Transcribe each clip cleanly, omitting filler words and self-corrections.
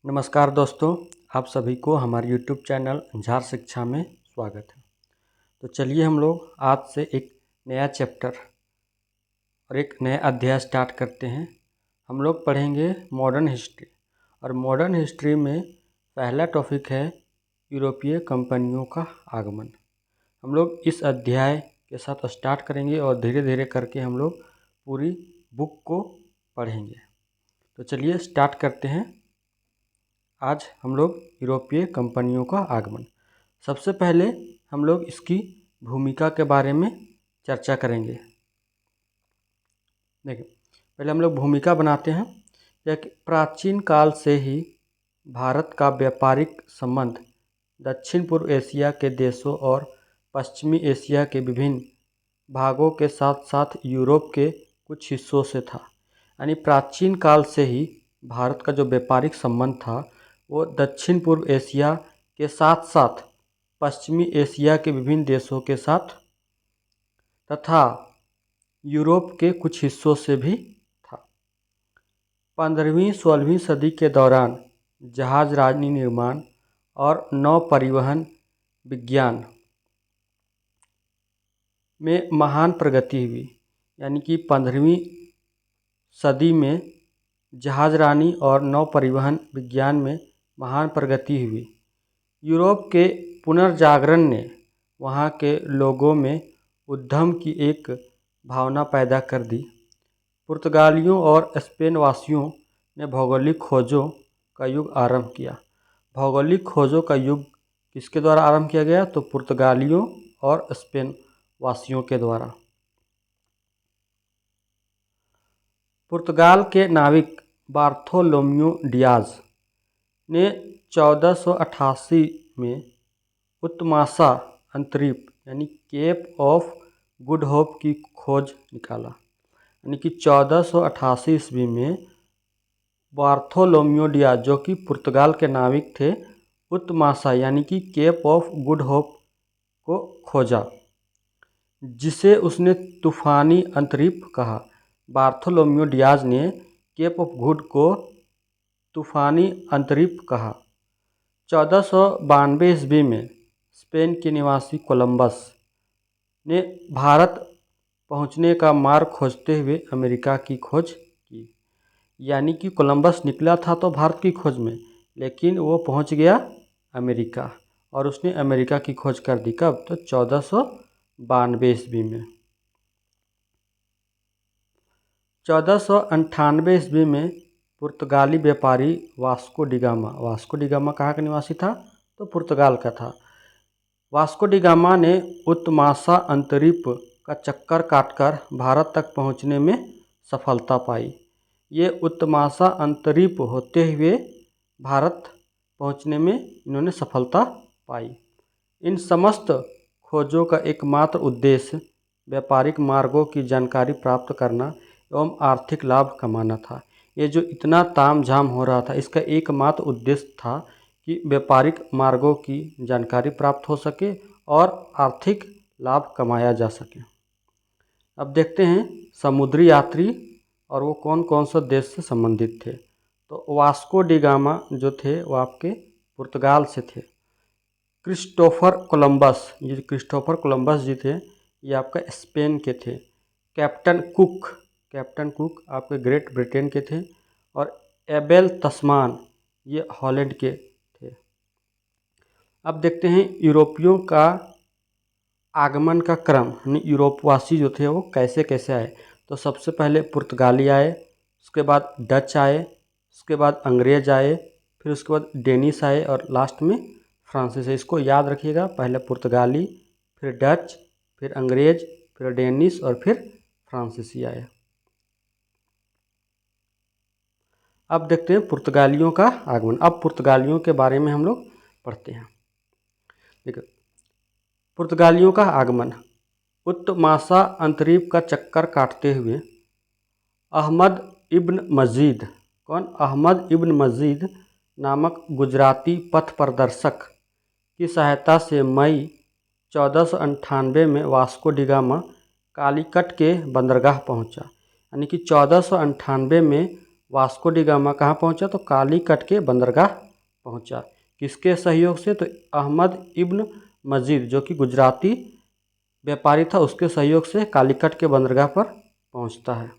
नमस्कार दोस्तों, आप सभी को हमारे यूट्यूब चैनल झार शिक्षा में स्वागत है। तो चलिए हम लोग आज से एक नया चैप्टर और एक नया अध्याय स्टार्ट करते हैं। हम लोग पढ़ेंगे मॉडर्न हिस्ट्री और मॉडर्न हिस्ट्री में पहला टॉपिक है यूरोपीय कंपनियों का आगमन। हम लोग इस अध्याय के साथ स्टार्ट करेंगे और धीरे धीरे करके हम लोग पूरी बुक को पढ़ेंगे। तो चलिए स्टार्ट करते हैं। आज हम लोग यूरोपीय कंपनियों का आगमन। सबसे पहले हम लोग इसकी भूमिका के बारे में चर्चा करेंगे। देखिए, पहले हम लोग भूमिका बनाते हैं। कि प्राचीन काल से ही भारत का व्यापारिक संबंध दक्षिण पूर्व एशिया के देशों और पश्चिमी एशिया के विभिन्न भागों के साथ साथ यूरोप के कुछ हिस्सों से था। यानी प्राचीन काल से ही भारत का जो व्यापारिक संबंध था वो दक्षिण पूर्व एशिया के साथ साथ पश्चिमी एशिया के विभिन्न देशों के साथ तथा यूरोप के कुछ हिस्सों से भी था। 15वीं-16वीं सदी के दौरान जहाजरानी निर्माण और नौ परिवहन विज्ञान में महान प्रगति हुई। यानी कि 15वीं सदी में जहाजरानी और नौ परिवहन विज्ञान में महान प्रगति हुई। यूरोप के पुनर्जागरण ने वहाँ के लोगों में उद्यम की एक भावना पैदा कर दी। पुर्तगालियों और स्पेन वासियों ने भौगोलिक खोजों का युग आरंभ किया। भौगोलिक खोजों का युग किसके द्वारा आरंभ किया गया? तो पुर्तगालियों और स्पेन वासियों के द्वारा। पुर्तगाल के नाविक बार्थोलोम्यू डियाज ने 1488 में उत्तमासा अंतरीप यानी केप ऑफ गुड होप की खोज निकाला। यानी कि 1488 ईस्वी में बार्थोलोम्यू डियाज, जो कि पुर्तगाल के नाविक थे, उत्तमासा यानी कि केप ऑफ गुड होप को खोजा, जिसे उसने तूफानी अंतरीप कहा। बार्थोलोम्यू डियाज ने केप ऑफ गुड को तूफानी अंतरीप कहा। 1492 ईस्वी में स्पेन के निवासी कोलंबस ने भारत पहुंचने का मार्ग खोजते हुए अमेरिका की खोज की। यानी कि कोलंबस निकला था तो भारत की खोज में, लेकिन वो पहुंच गया अमेरिका और उसने अमेरिका की खोज कर दी। कब? तो 1492 ईस्वी में। 1498 ईस्वी में पुर्तगाली व्यापारी वास्को डिगामा कहाँ का निवासी था? तो पुर्तगाल का था। वास्को डिगामा ने उत्तमासा अंतरीप का चक्कर काटकर भारत तक पहुंचने में सफलता पाई। ये उत्तमासा अंतरीप होते हुए भारत पहुंचने में इन्होंने सफलता पाई। इन समस्त खोजों का एकमात्र उद्देश्य व्यापारिक मार्गों की जानकारी प्राप्त करना एवं आर्थिक लाभ कमाना था। ये जो इतना तामझाम हो रहा था, इसका एकमात्र उद्देश्य था कि व्यापारिक मार्गों की जानकारी प्राप्त हो सके और आर्थिक लाभ कमाया जा सके। अब देखते हैं समुद्री यात्री और वो कौन कौन से देश से संबंधित थे। तो वास्को डिगामा जो थे वो आपके पुर्तगाल से थे। क्रिस्टोफर कोलंबस जी थे, ये आपका स्पेन के थे। कैप्टन कुक आपके ग्रेट ब्रिटेन के थे और एबेल तस्मान ये हॉलैंड के थे। अब देखते हैं यूरोपियों का आगमन का क्रम, यानी यूरोपवासी जो थे वो कैसे कैसे आए। तो सबसे पहले पुर्तगाली आए, उसके बाद डच आए, उसके बाद अंग्रेज आए, फिर उसके बाद डेनिश आए और लास्ट में फ्रांसीस है। इसको याद रखिएगा, पहले पुर्तगाली, फिर डच, फिर अंग्रेज, फिर डेनिश और फिर फ्रांसीसी आए। अब देखते हैं पुर्तगालियों का आगमन। अब पुर्तगालियों के बारे में हम लोग पढ़ते हैं। देखो, पुर्तगालियों का आगमन। उत्तमासा अंतरीप का चक्कर काटते हुए अहमद इब्न मजीद नामक गुजराती पथ प्रदर्शक की सहायता से मई 1498 में वास्को डिगामा कालीकट के बंदरगाह पहुंचा। यानी कि 1498 में वास्को डी गामा कहाँ पहुँचा? तो कालीकट के बंदरगाह पहुँचा। किसके सहयोग से? तो अहमद इब्न मजीद जो कि गुजराती व्यापारी था, उसके सहयोग से कालीकट के बंदरगाह पर पहुँचता है।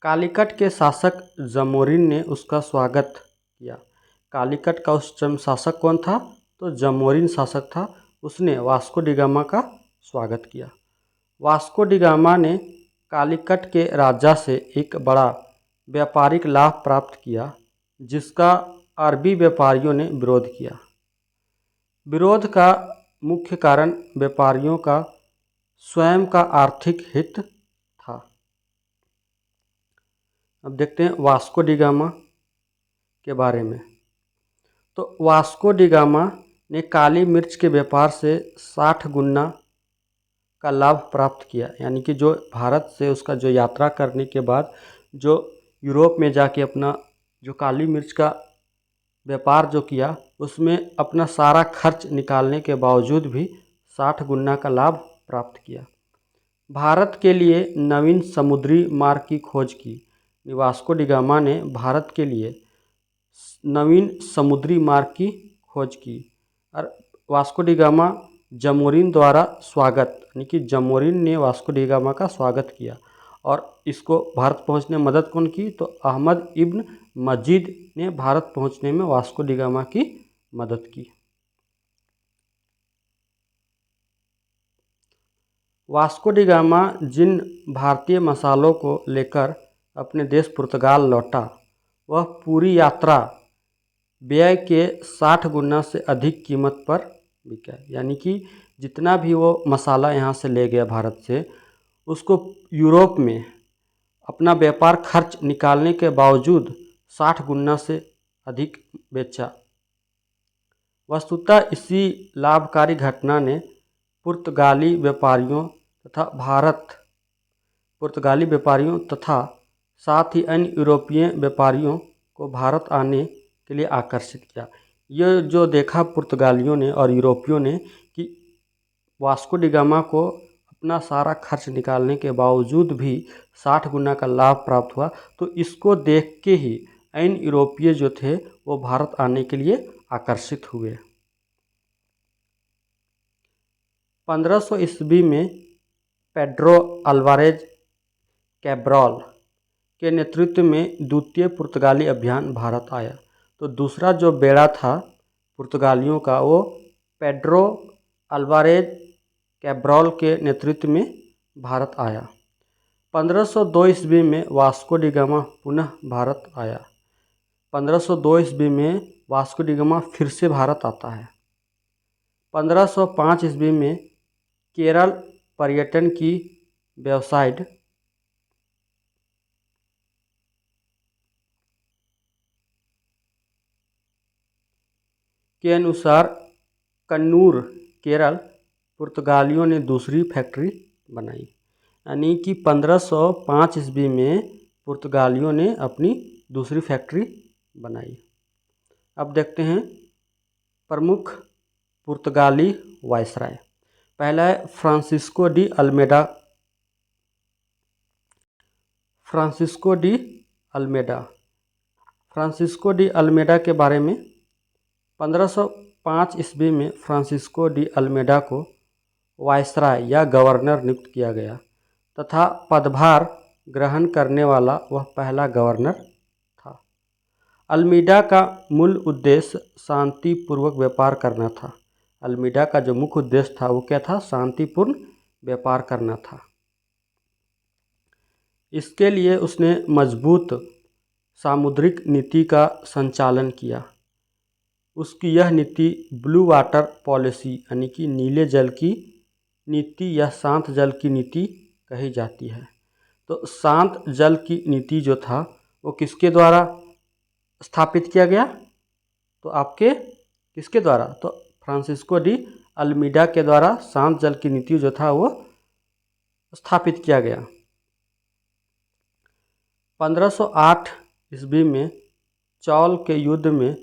कालीकट के शासक जमोरिन ने उसका स्वागत किया। कालीकट का उस समय शासक कौन था? तो जमोरिन शासक था। उसने वास्को डी गामा का स्वागत किया। वास्को डी गामा ने कालीकट के राजा से एक बड़ा व्यापारिक लाभ प्राप्त किया, जिसका अरबी व्यापारियों ने विरोध किया। विरोध का मुख्य कारण व्यापारियों का स्वयं का आर्थिक हित था। अब देखते हैं वास्को डी गामा के बारे में। तो वास्को डी गामा ने काली मिर्च के व्यापार से 60 गुना का लाभ प्राप्त किया। यानी कि जो भारत से उसका जो यात्रा करने के बाद जो यूरोप में जाके अपना जो काली मिर्च का व्यापार जो किया, उसमें अपना सारा खर्च निकालने के बावजूद भी 60 गुना का लाभ प्राप्त किया। भारत के लिए नवीन समुद्री मार्ग की खोज की। वास्को डी गामा ने भारत के लिए नवीन समुद्री मार्ग की खोज की और वास्को डी गामा जमोरिन द्वारा स्वागत, यानी कि जमोरिन ने वास्को डी गामा का स्वागत किया और इसको भारत पहुंचने में मदद कौन की? तो अहमद इब्न मजीद ने भारत पहुंचने में वास्को डी गामा की मदद की। वास्को डी गामा जिन भारतीय मसालों को लेकर अपने देश पुर्तगाल लौटा, वह पूरी यात्रा व्यय के 60 गुना से अधिक कीमत पर बिका। यानी कि जितना भी वो मसाला यहाँ से ले गया भारत से, उसको यूरोप में अपना व्यापार खर्च निकालने के बावजूद 60 गुना से अधिक बेचा। वस्तुतः इसी लाभकारी घटना ने पुर्तगाली व्यापारियों तथा साथ ही अन्य यूरोपीय व्यापारियों को भारत आने के लिए आकर्षित किया। ये जो देखा पुर्तगालियों ने और यूरोपियों ने कि वास्को डी गामा को अपना सारा खर्च निकालने के बावजूद भी 60 गुना का लाभ प्राप्त हुआ, तो इसको देख के ही अन्य यूरोपीय जो थे वो भारत आने के लिए आकर्षित हुए। 1500 ईस्वी में पेड्रो अल्वारेज कैब्रॉल के नेतृत्व में द्वितीय पुर्तगाली अभियान भारत आया। तो दूसरा जो बेड़ा था पुर्तगालियों का, वो पेड्रो अल्वारेज कैब्रॉल के नेतृत्व में भारत आया। 1502 ईस्वी में वास्को डी गामा पुनः भारत आया। 1502 ईस्वी में वास्को डी गामा फिर से भारत आता है। 1505 ईस्वी में केरल पर्यटन की वेबसाइट के अनुसार कन्नूर, केरल, पुर्तगालियों ने दूसरी फैक्ट्री बनाई। यानी कि 1505 ईस्वी में पुर्तगालियों ने अपनी दूसरी फैक्ट्री बनाई। अब देखते हैं प्रमुख पुर्तगाली वायसराय। पहला है Francisco de Almeida. Francisco de Almeida के बारे में 1505 ईस्वी में फ्रांसिस्को डी अल्मेडा को वायसराय या गवर्नर नियुक्त किया गया तथा पदभार ग्रहण करने वाला वह पहला गवर्नर था। अल्मीडा का मूल उद्देश्य शांतिपूर्वक व्यापार करना था। अल्मीडा का जो मुख्य उद्देश्य था वो क्या था? शांतिपूर्ण व्यापार करना था। इसके लिए उसने मजबूत सामुद्रिक नीति का संचालन किया। उसकी यह नीति ब्लू वाटर पॉलिसी यानी कि नीले जल की नीति या शांत जल की नीति कही जाती है। तो शांत जल की नीति जो था वो किसके द्वारा स्थापित किया गया? तो आपके किसके द्वारा? तो फ्रांसिस्को डी अल्मीडा के द्वारा शांत जल की नीति जो था वो स्थापित किया गया। 1508 ईस्वी में चौल के युद्ध में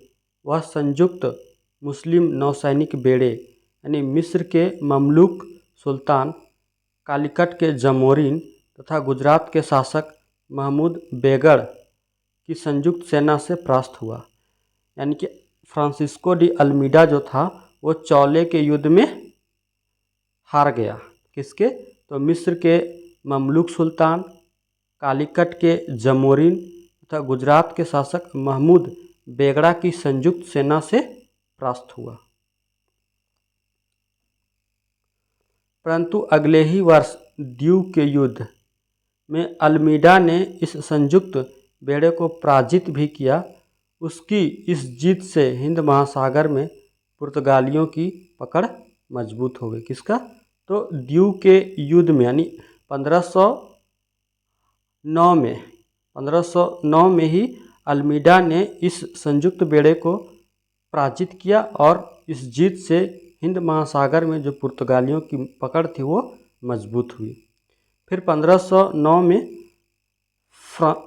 वह संयुक्त मुस्लिम नौसैनिक बेड़े यानी मिस्र के ममलूक सुल्तान, कालीकट के जमोरिन तथा गुजरात के शासक महमूद बेगड़ की संयुक्त सेना से परास्त हुआ। यानी कि फ्रांसिस्को डी अल्मीडा जो था वो चौले के युद्ध में हार गया। किसके? तो मिस्र के ममलूक सुल्तान, कालीकट के जमोरिन तथा गुजरात के शासक महमूद बेगड़ा की संयुक्त सेना से परास्त हुआ। परंतु अगले ही वर्ष द्यू के युद्ध में अल्मीडा ने इस संयुक्त बेड़े को पराजित भी किया। उसकी इस जीत से हिंद महासागर में पुर्तगालियों की पकड़ मजबूत हो गई। किसका? तो द्यू के युद्ध में, यानी 1509 में ही अल्मीडा ने इस संयुक्त बेड़े को पराजित किया और इस जीत से हिंद महासागर में जो पुर्तगालियों की पकड़ थी वो मजबूत हुई। फिर 1509 में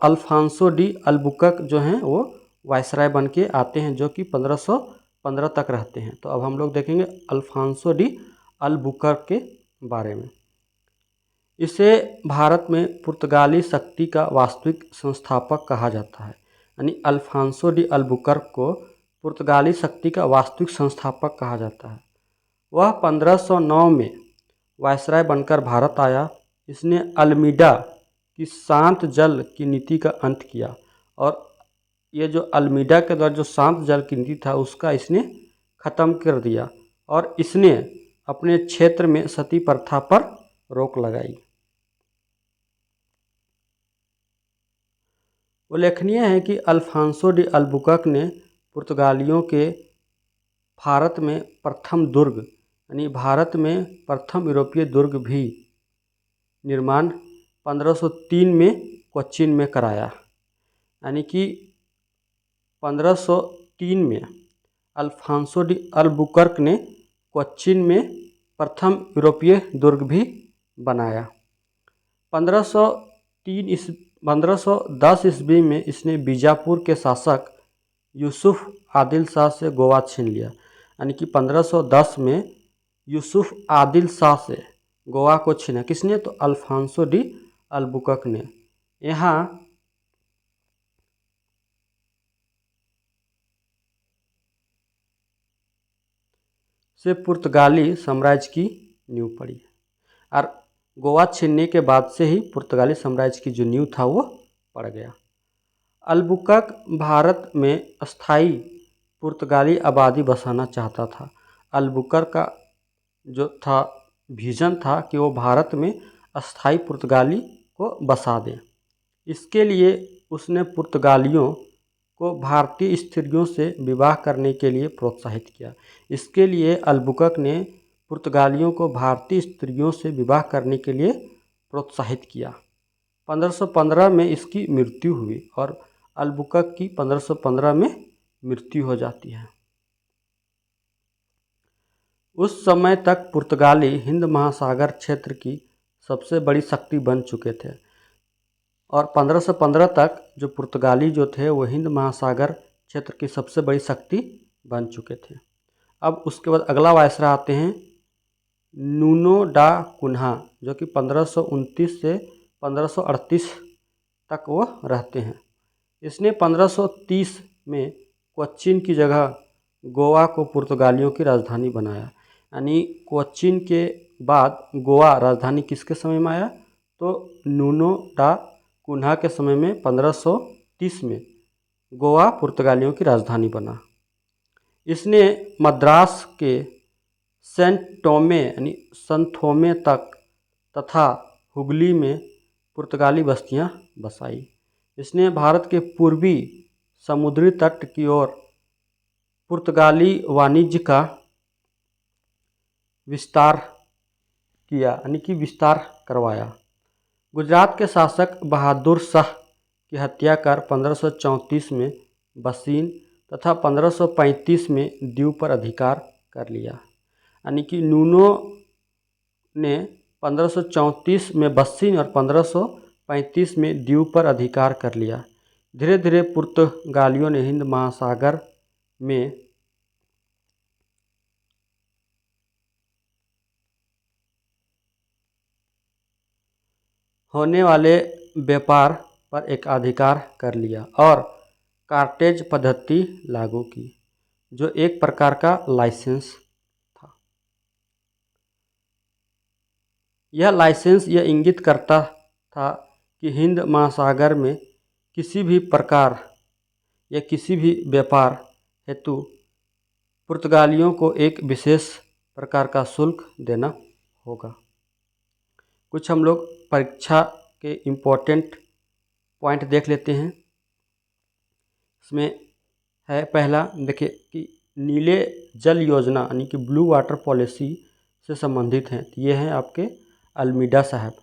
अल्फांसो डी अल्बुकर्क जो हैं वो वायसराय बन के आते हैं, जो कि 1515 तक रहते हैं। तो अब हम लोग देखेंगे अल्फांसो डी अल्बुकर्क के बारे में। इसे भारत में पुर्तगाली शक्ति का वास्तविक संस्थापक कहा जाता है। यानी अल्फांसो डी अल्बुकर्क को पुर्तगाली शक्ति का वास्तविक संस्थापक कहा जाता है। वह 1509 में वायसराय बनकर भारत आया। इसने अल्मीडा की शांत जल की नीति का अंत किया और ये जो अल्मीडा के द्वारा जो शांत जल की नीति था उसका इसने ख़त्म कर दिया और इसने अपने क्षेत्र में सती प्रथा पर रोक लगाई। उल्लेखनीय है कि अल्फांसो डी अल्बुकर्क ने पुर्तगालियों के भारत में प्रथम दुर्ग, यानी भारत में प्रथम यूरोपीय दुर्ग भी निर्माण 1503 में कोच्चिन में कराया। यानी कि 1503 में अल्फांसो डी अल्बुकर्क ने कोच्चिन में प्रथम यूरोपीय दुर्ग भी बनाया। 1510 ईस्वी में इसने बीजापुर के शासक यूसुफ आदिल शाह से गोवा छीन लिया। यानी कि 1510 में यूसुफ आदिल शाह से गोवा को छीना। किसने? तो अल्फांसो डी अल्बुकर्क ने। यहाँ से पुर्तगाली साम्राज्य की नींव पड़ी और गोवा छीनने के बाद से ही पुर्तगाली साम्राज्य की जो नींव था वो पड़ गया। अल्बुकर्क भारत में अस्थायी पुर्तगाली आबादी बसाना चाहता था। अल्बुकर्क का जो था विजन था कि वो भारत में अस्थायी पुर्तगाली को बसा दे। इसके लिए उसने पुर्तगालियों को भारतीय स्त्रियों से विवाह करने के लिए प्रोत्साहित किया। इसके लिए अल्बुकर्क ने पुर्तगालियों को भारतीय स्त्रियों से विवाह करने के लिए प्रोत्साहित किया। 1515 में इसकी मृत्यु हुई और अल्बुकर्क की 1515 में मृत्यु हो जाती है। उस समय तक पुर्तगाली हिंद महासागर क्षेत्र की सबसे बड़ी शक्ति बन चुके थे और 1515 तक जो पुर्तगाली जो थे वो हिंद महासागर क्षेत्र की सबसे बड़ी शक्ति बन चुके थे। अब उसके बाद अगला वायसराय आते हैं नूनो डा कुन्हा, जो कि 1529 से 1538 तक वो रहते हैं। इसने 1530 में कोच्चिन की जगह गोवा को पुर्तगालियों की राजधानी बनाया। यानी कोच्चिन के बाद गोवा राजधानी किसके समय में आया? तो नूनो डा कुन्हा के समय में 1530 में गोवा पुर्तगालियों की राजधानी बना। इसने मद्रास के सेंट टोमे यानी संथोमे तक तथा हुगली में पुर्तगाली बस्तियां बसाई। इसने भारत के पूर्वी समुद्री तट की ओर पुर्तगाली वाणिज्य का विस्तार किया, यानी कि विस्तार करवाया। गुजरात के शासक बहादुर शाह की हत्या कर 1534 में बसीन तथा 1535 में दीव पर अधिकार कर लिया। यानी कि नूनो ने 1534 में बसीन और 1535 में दीव पर अधिकार कर लिया। धीरे धीरे पुर्तगालियों ने हिंद महासागर में होने वाले व्यापार पर एकाधिकार कर लिया और कार्टेज पद्धति लागू की, जो एक प्रकार का लाइसेंस था। यह लाइसेंस यह इंगित करता था कि हिंद महासागर में किसी भी प्रकार या किसी भी व्यापार हेतु पुर्तगालियों को एक विशेष प्रकार का शुल्क देना होगा। कुछ हम लोग परीक्षा के इम्पोर्टेंट पॉइंट देख लेते हैं। इसमें है पहला, देखिए कि नीले जल योजना यानी कि ब्लू वाटर पॉलिसी से संबंधित हैं। ये हैं आपके अल्मीडा साहब।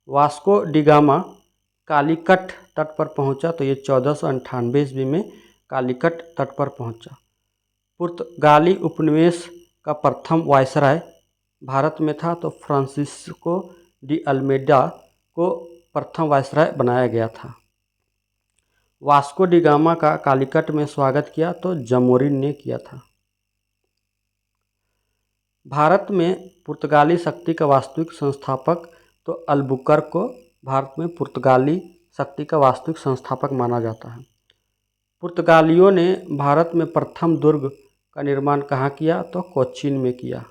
वास्को डिगामा कालीकट तट पर पहुंचा, तो ये 1498 ईस्वी में कालीकट तट पर पहुंचा। पुर्तगाली उपनिवेश का प्रथम वायसराय भारत में था, तो फ्रांसिस्को डी अल्मेडा को प्रथम वायसराय बनाया गया था। वास्को डिगामा का कालीकट में स्वागत किया तो जमोरिन ने किया था। भारत में पुर्तगाली शक्ति का वास्तविक संस्थापक तो अल्बुकर्क को भारत में पुर्तगाली शक्ति का वास्तविक संस्थापक माना जाता है। पुर्तगालियों ने भारत में प्रथम दुर्ग का निर्माण कहाँ किया, तो कोचीन में किया।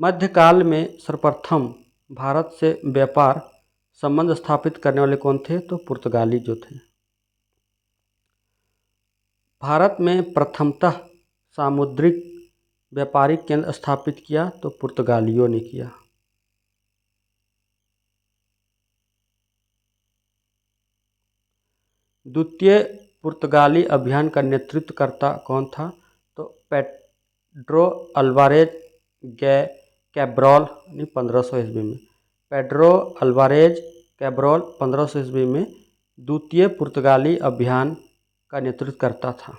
मध्यकाल में सर्वप्रथम भारत से व्यापार संबंध स्थापित करने वाले कौन थे, तो पुर्तगाली जो थे। भारत में प्रथमतः सामुद्रिक व्यापारिक केंद्र स्थापित किया, तो पुर्तगालियों ने किया। द्वितीय पुर्तगाली अभियान का नेतृत्व करता कौन था, तो पेड्रो अल्वारेज कैब्रॉल 1500 ईस्वी में। पेड्रो अल्वारेज कैब्रॉल 1500 ईस्वी में द्वितीय पुर्तगाली अभियान का नेतृत्व करता था।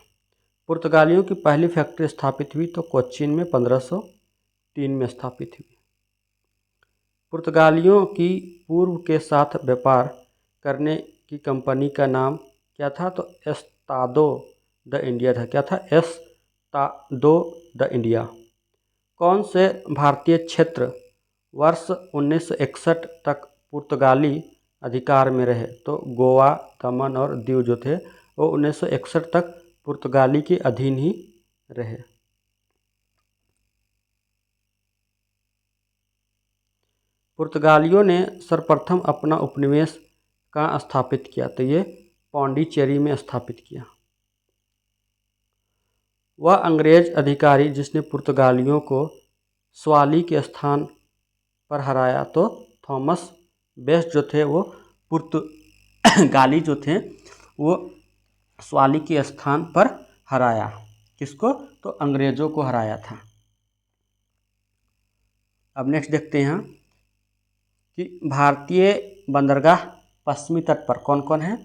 पुर्तगालियों की पहली फैक्ट्री स्थापित हुई तो कोचीन में 1503 में स्थापित हुई। पुर्तगालियों की पूर्व के साथ व्यापार करने की कंपनी का नाम क्या था, तो एस्तादो द इंडिया था। क्या था, एस्तादो द इंडिया। कौन से भारतीय क्षेत्र वर्ष 1961 तक पुर्तगाली अधिकार में रहे, तो गोवा, दमन और दीव जो थे वो 1961 तक पुर्तगाली के अधीन ही रहे। पुर्तगालियों ने सर्वप्रथम अपना उपनिवेश कहाँ स्थापित किया, तो ये पौंडीचेरी में स्थापित किया। वह अंग्रेज अधिकारी जिसने पुर्तगालियों को स्वाली के स्थान पर हराया, तो थॉमस बेस्ट जो थे वो पुर्तगाली जो थे वो स्वाली के स्थान पर हराया। किसको, तो अंग्रेजों को हराया था। अब नेक्स्ट देखते हैं कि भारतीय बंदरगाह पश्चिमी तट पर कौन कौन है,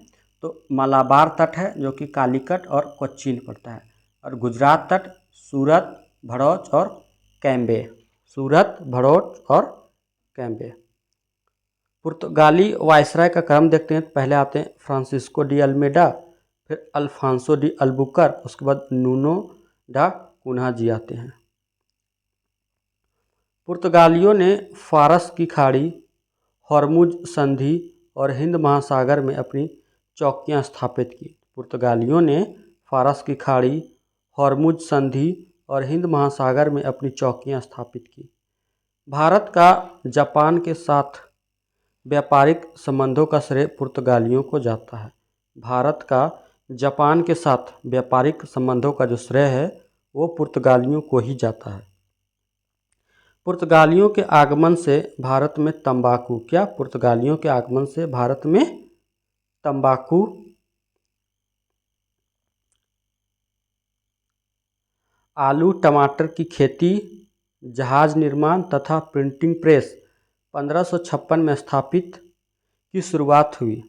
तो मलाबार तट है जो कि कालीकट और कोचीन पड़ता है, और गुजरात तट सूरत, भड़ौच और कैम्बे। सूरत, भड़ौच और कैम्बे। पुर्तगाली वायसराय का क्रम देखते हैं। पहले आते हैं फ्रांसिस्को डी अल्मेडा, फिर अल्फांसो डी अल्बुकर्क, उसके बाद नूनो डा कुन्हा जी आते हैं। पुर्तगालियों ने फारस की खाड़ी, हॉर्मुज संधि और हिंद महासागर में अपनी चौकियां स्थापित की। पुर्तगालियों ने फारस की खाड़ी, हॉर्मुज संधि और हिंद महासागर में अपनी चौकियां स्थापित की। भारत का जापान के साथ व्यापारिक संबंधों का श्रेय पुर्तगालियों को जाता है। भारत का जापान के साथ व्यापारिक संबंधों का जो श्रेय है वो पुर्तगालियों को ही जाता है। पुर्तगालियों के आगमन से भारत में तंबाकू, क्या, पुर्तगालियों के आगमन से भारत में तंबाकू, आलू टमाटर की खेती, जहाज निर्माण तथा प्रिंटिंग प्रेस 1556 में स्थापित की शुरुआत हुई।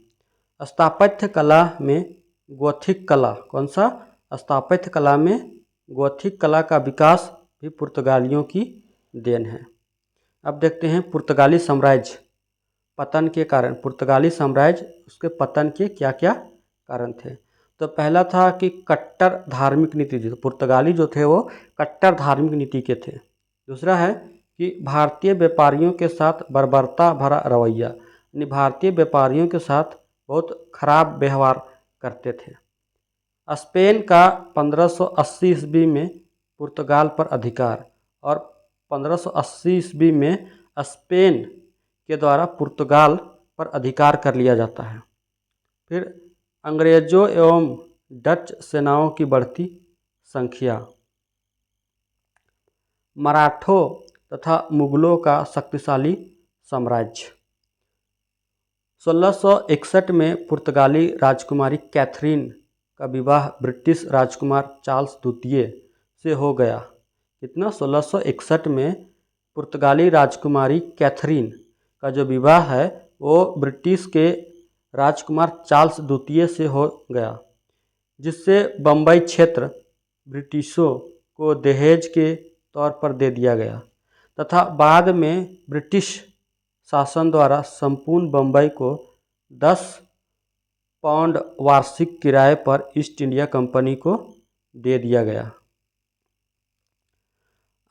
स्थापत्य कला में गोथिक कला, कौन सा, स्थापत्य कला में गोथिक कला का विकास भी पुर्तगालियों की देन है। अब देखते हैं पुर्तगाली साम्राज्य पतन के कारण, पुर्तगाली साम्राज्य उसके पतन के क्या क्या कारण थे। तो पहला था कि कट्टर धार्मिक नीति थी, तो पुर्तगाली जो थे वो कट्टर धार्मिक नीति के थे। दूसरा है कि भारतीय व्यापारियों के साथ बर्बरता भरा रवैया, यानी भारतीय व्यापारियों के साथ बहुत खराब व्यवहार करते थे। स्पेन का 1580 ईस्वी में पुर्तगाल पर अधिकार और 1580 ईस्वी में स्पेन के द्वारा पुर्तगाल पर अधिकार कर लिया जाता है। फिर अंग्रेजों एवं डच सेनाओं की बढ़ती संख्या, मराठों तथा मुगलों का शक्तिशाली साम्राज्य। 1661 में पुर्तगाली राजकुमारी कैथरीन का विवाह ब्रिटिश राजकुमार चार्ल्स द्वितीय से हो गया। कितना? 1661 में पुर्तगाली राजकुमारी कैथरीन का जो विवाह है वो ब्रिटिश के राजकुमार चार्ल्स द्वितीय से हो गया, जिससे बम्बई क्षेत्र ब्रिटिशों को दहेज के तौर पर दे दिया गया तथा बाद में ब्रिटिश शासन द्वारा संपूर्ण बम्बई को 10 पाउंड वार्षिक किराए पर ईस्ट इंडिया कंपनी को दे दिया गया।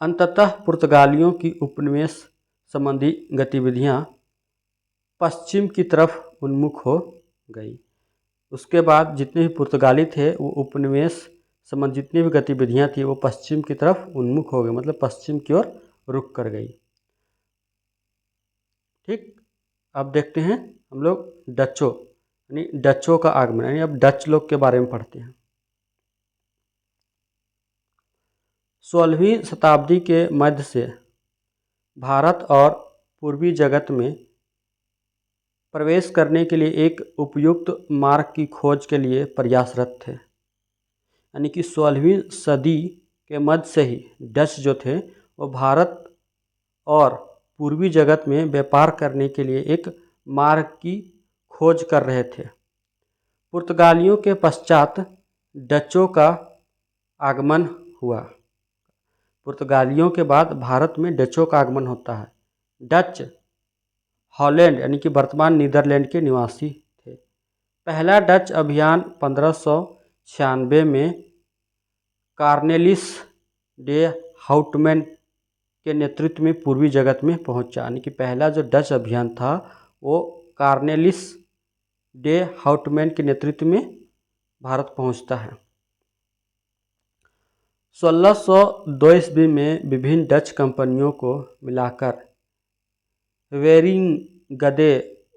अंततः पुर्तगालियों की उपनिवेश संबंधी गतिविधियां पश्चिम की तरफ उन्मुख हो गई। उसके बाद जितने भी पुर्तगाली थे वो उपनिवेश संबंधी जितनी भी गतिविधियां थी वो पश्चिम की तरफ उन्मुख हो गई, मतलब पश्चिम की ओर रुख कर गई। ठीक, अब देखते हैं हम लोग डचों यानी डचों का आगमन, यानी अब डच लोग के बारे में पढ़ते हैं। 16वीं शताब्दी के मध्य से भारत और पूर्वी जगत में प्रवेश करने के लिए एक उपयुक्त मार्ग की खोज के लिए प्रयासरत थे। यानी कि 16वीं सदी के मध्य से ही डच जो थे वो भारत और पूर्वी जगत में व्यापार करने के लिए एक मार्ग की खोज कर रहे थे। पुर्तगालियों के पश्चात डचों का आगमन हुआ। पुर्तगालियों के बाद भारत में डचों का आगमन होता है। डच हॉलैंड यानी कि वर्तमान नीदरलैंड के निवासी थे। पहला डच अभियान 1596 में कार्नेलिस डे हाउटमैन के नेतृत्व में पूर्वी जगत में पहुंचा। यानी कि पहला जो डच अभियान था वो कार्नेलिस डे हाउटमैन के नेतृत्व में भारत पहुंचता है। 1602 ईस्वी में विभिन्न डच कंपनियों को मिलाकर वेरिंगदे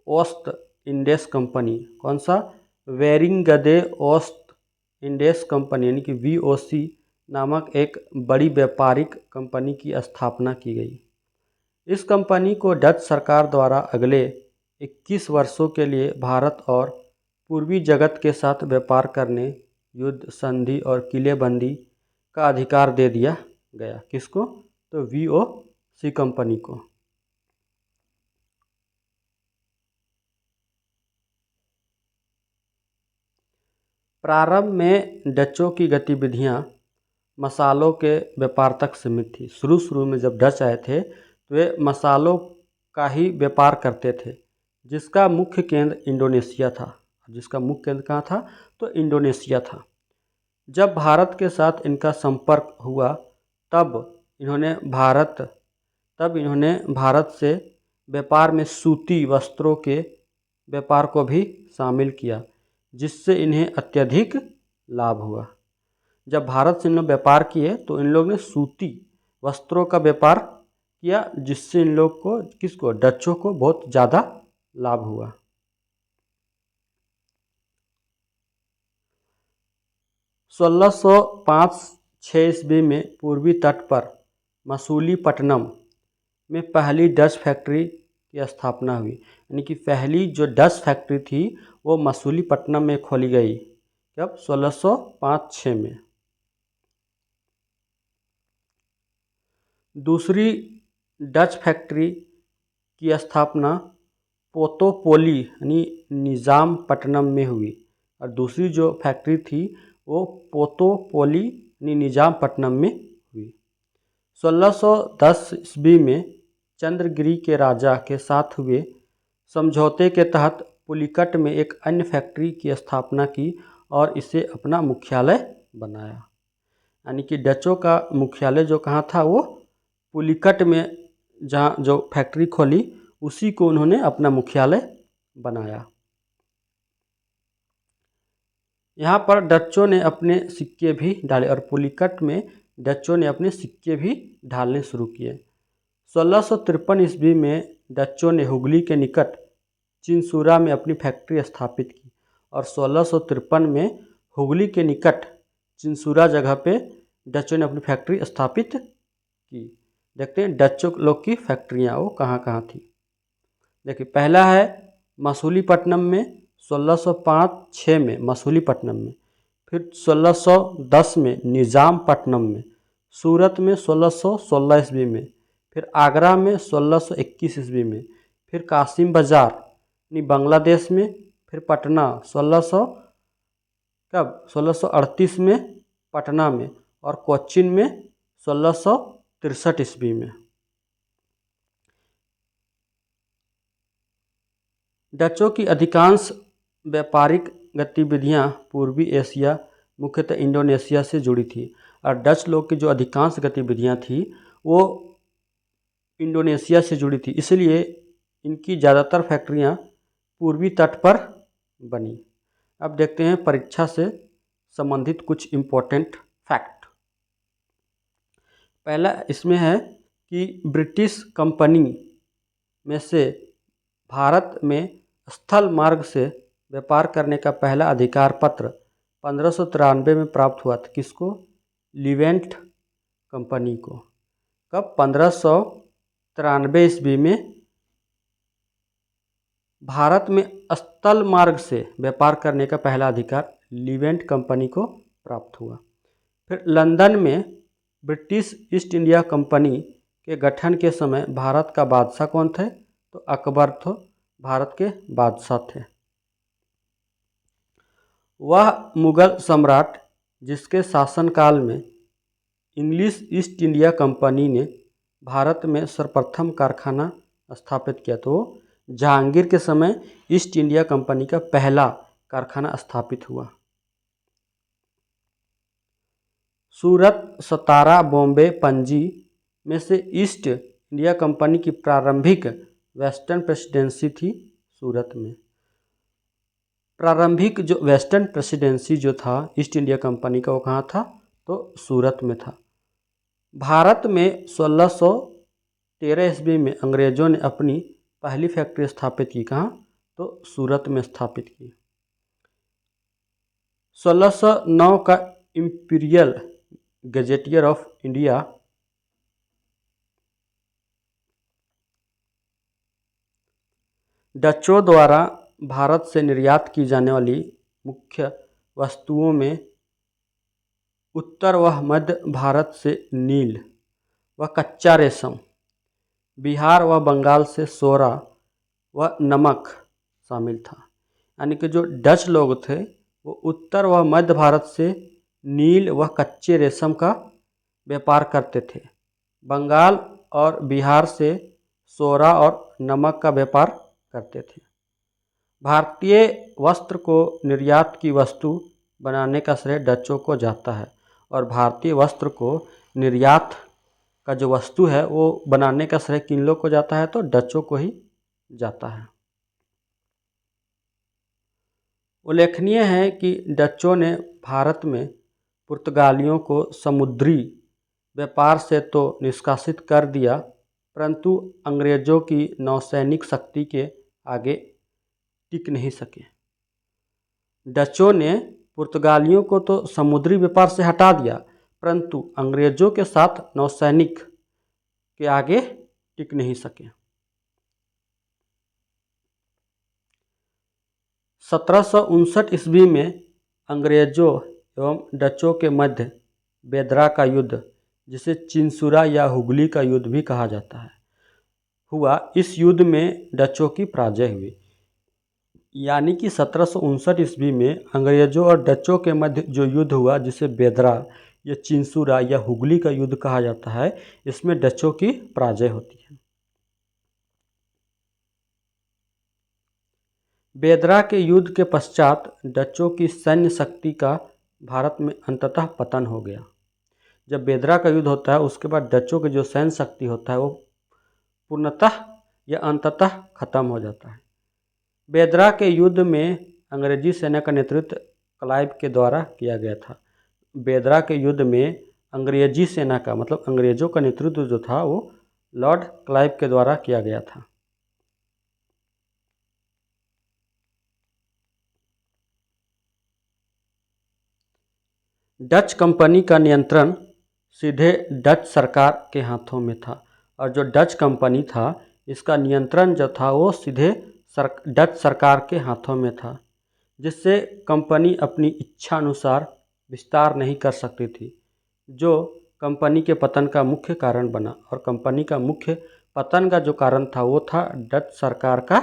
ओस्ट इंडियस कंपनी, कौन सा? वेरिंगदे ओस्ट इंडियस कंपनी यानी कि VOC नामक एक बड़ी व्यापारिक कंपनी की स्थापना की गई। इस कंपनी को डच सरकार द्वारा अगले 21 वर्षों के लिए भारत और पूर्वी जगत के साथ व्यापार करने, युद्ध, संधि और किलेबंदी का अधिकार दे दिया गया। किसको? तो VOC कंपनी को। प्रारंभ में डचों की गतिविधियां मसालों के व्यापार तक सीमित थी। शुरू में जब डच आए थे तो वे मसालों का ही व्यापार करते थे, जिसका मुख्य केंद्र इंडोनेशिया था। जिसका मुख्य केंद्र कहाँ था? तो इंडोनेशिया था। जब भारत के साथ इनका संपर्क हुआ तब इन्होंने भारत से व्यापार में सूती वस्त्रों के व्यापार को भी शामिल किया, जिससे इन्हें अत्यधिक लाभ हुआ। जब भारत से इन लोग व्यापार किए तो इन लोग ने सूती वस्त्रों का व्यापार किया, जिससे इन लोग को, किसको? डचों को बहुत ज़्यादा लाभ हुआ। 1605-6 ईस्वी में पूर्वी तट पर मसूलीपट्टनम में पहली डच फैक्ट्री की स्थापना हुई। यानी कि पहली जो डच फैक्ट्री थी वो मसूलीपट्टनम में खोली गई। कब? 1605-6 में। दूसरी डच फैक्ट्री की स्थापना पोतोपोली यानी निजामपट्टनम में हुई और दूसरी जो फैक्ट्री थी वो पोतोपोली यानी निजामपट्टनम में हुई। 1610 ईस्वी में चंद्रगिरी के राजा के साथ हुए समझौते के तहत पुलिकट में एक अन्य फैक्ट्री की स्थापना की और इसे अपना मुख्यालय बनाया। यानी कि डचों का मुख्यालय जो कहाँ था वो पुलिकट में, जहाँ जो फैक्ट्री खोली उसी को उन्होंने अपना मुख्यालय बनाया। यहाँ पर डच्चों ने अपने सिक्के भी डाले और पुलिकट में डच्चों ने अपने सिक्के भी ढालने शुरू किए। 1653 ईस्वी में डच्चों ने हुगली के निकट चिंसूरा में अपनी फैक्ट्री स्थापित की और 1653 में हुगली के निकट चिंसूरा जगह पे डच्चों ने अपनी फैक्ट्री स्थापित की। देखते हैं डच्चों लोग की फैक्ट्रियाँ वो कहाँ कहाँ थी। देखिए पहला है मसूलीपट्टनम में 1605-6 में मसूलीपट्टनम में, फिर 1610 में निज़ामपट्टनम में, सूरत में 1616 ईस्वी में, फिर आगरा में 1621 ईस्वी में, फिर कासिम बाज़ार यानी बांग्लादेश में, फिर पटना 1638 में पटना में, और कोच्चिन में 1663 ईस्वी में। डचों की अधिकांश व्यापारिक गतिविधियां पूर्वी एशिया मुख्यतः इंडोनेशिया से जुड़ी थी और डच लोग की जो अधिकांश गतिविधियां थी वो इंडोनेशिया से जुड़ी थी, इसलिए इनकी ज़्यादातर फैक्ट्रियां पूर्वी तट पर बनी। अब देखते हैं परीक्षा से संबंधित कुछ इम्पोर्टेंट फैक्ट। पहला इसमें है कि ब्रिटिश कंपनी में से भारत में स्थल मार्ग से व्यापार करने का पहला अधिकार पत्र 1593 में प्राप्त हुआ था। किसको? लिवेंट कंपनी को। कब? 1593 ईस्वी में भारत में स्थल मार्ग से व्यापार करने का पहला अधिकार लिवेंट कंपनी को प्राप्त हुआ। फिर लंदन में ब्रिटिश ईस्ट इंडिया कंपनी के गठन के समय भारत का बादशाह कौन थे? तो अकबर थे, भारत के बादशाह थे। वह मुगल सम्राट जिसके शासनकाल में इंग्लिश ईस्ट इंडिया कंपनी ने भारत में सर्वप्रथम कारखाना स्थापित किया, तो जहांगीर के समय ईस्ट इंडिया कंपनी का पहला कारखाना स्थापित हुआ। सूरत, सतारा, बॉम्बे, पणजी में से ईस्ट इंडिया कंपनी की प्रारंभिक वेस्टर्न प्रेसिडेंसी थी सूरत में। प्रारंभिक जो वेस्टर्न प्रेसिडेंसी जो था ईस्ट इंडिया कंपनी का वो कहाँ था? तो सूरत में था। भारत में 1613 ईस्वी में अंग्रेज़ों ने अपनी पहली फैक्ट्री स्थापित की। कहाँ? तो सूरत में स्थापित की। 1609 का इम्पीरियल गजेटियर ऑफ इंडिया डचों द्वारा भारत से निर्यात की जाने वाली मुख्य वस्तुओं में उत्तर व मध्य भारत से नील व कच्चा रेशम, बिहार व बंगाल से सोरा व नमक शामिल था। यानी कि जो डच लोग थे वो उत्तर व मध्य भारत से नील व कच्चे रेशम का व्यापार करते थे। बंगाल और बिहार से सोरा और नमक का व्यापार करते थे। भारतीय वस्त्र को निर्यात की वस्तु बनाने का श्रेय डचों को जाता है और भारतीय वस्त्र को निर्यात का जो वस्तु है वो बनाने का श्रेय किन लोग को जाता है? तो डचों को ही जाता है। उल्लेखनीय है कि डचों ने भारत में पुर्तगालियों को समुद्री व्यापार से तो निष्कासित कर दिया, परंतु अंग्रेज़ों की नौसैनिक शक्ति के आगे टिक नहीं सके। डचों ने पुर्तगालियों को तो समुद्री व्यापार से हटा दिया, परंतु अंग्रेज़ों के साथ नौसैनिक के आगे टिक नहीं सके। 1759 ईस्वी में अंग्रेज़ों एवं डचों के मध्य बेदरा का युद्ध, जिसे चिंसूरा या हुगली का युद्ध भी कहा जाता है, हुआ। इस युद्ध में डचों की पराजय हुई। यानी कि 1759 ईस्वी में अंग्रेज़ों और डचों के मध्य जो युद्ध हुआ, जिसे बेदरा या चिंसूरा या हुगली का युद्ध कहा जाता है, इसमें डचों की पराजय होती है। बेदरा के युद्ध के पश्चात डचों की सैन्य शक्ति का भारत में अंततः पतन हो गया। जब बेदरा का युद्ध होता है उसके बाद डचों की जो सैन्य शक्ति होता है वो पूर्णतः या अंततः खत्म हो जाता है। बेदरा के युद्ध में अंग्रेजी सेना का नेतृत्व क्लाइव के द्वारा किया गया था। बेदरा के युद्ध में अंग्रेजी सेना का मतलब अंग्रेजों का नेतृत्व जो था वो लॉर्ड क्लाइव के द्वारा किया गया था। डच कंपनी का नियंत्रण सीधे डच सरकार के हाथों में था और जो डच कंपनी था इसका नियंत्रण जो था वो सीधे डच सरकार के हाथों में था, जिससे कंपनी अपनी इच्छा अनुसार विस्तार नहीं कर सकती थी, जो कंपनी के पतन का मुख्य कारण बना। और कंपनी का मुख्य पतन का जो कारण था वो था डच सरकार का